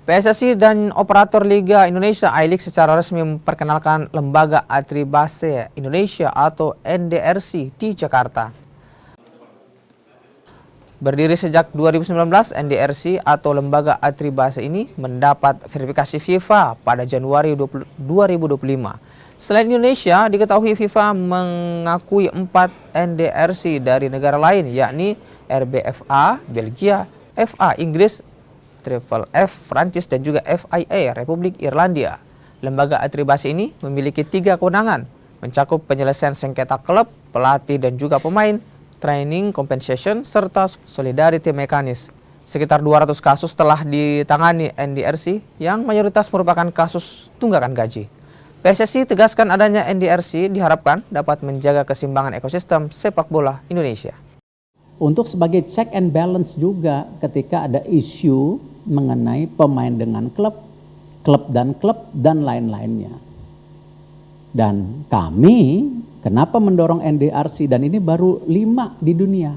PSSI dan operator Liga Indonesia I-League secara resmi memperkenalkan Lembaga Atribase Indonesia atau NDRC di Jakarta. Berdiri sejak 2019, NDRC atau Lembaga Atribase ini mendapat verifikasi FIFA pada Januari 2025. Selain Indonesia, diketahui FIFA mengakui 4 NDRC dari negara lain, yakni RBFA, Belgia, FA Inggris, Triple F Prancis, dan juga FIA Republik Irlandia. Lembaga atribasi ini memiliki 3 kewenangan, mencakup penyelesaian sengketa klub, pelatih dan juga pemain, training compensation, serta solidarity mekanis. Sekitar 200 kasus telah ditangani NDRC yang mayoritas merupakan kasus tunggakan gaji. PSSI tegaskan adanya NDRC diharapkan dapat menjaga keseimbangan ekosistem sepak bola Indonesia. Untuk sebagai check and balance juga ketika ada isu mengenai pemain dengan klub dan lain-lainnya. Dan kami kenapa mendorong NDRC, dan ini baru 5 di dunia.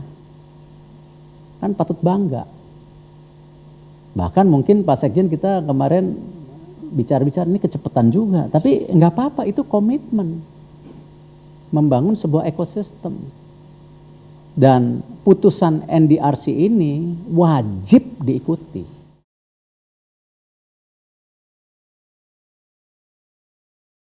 Kan patut bangga. Bahkan mungkin Pak Sekjen kita kemarin bicara-bicara ini kecepatan juga, tapi nggak apa-apa, itu komitmen membangun sebuah ekosistem. Dan putusan NDRC ini wajib diikuti.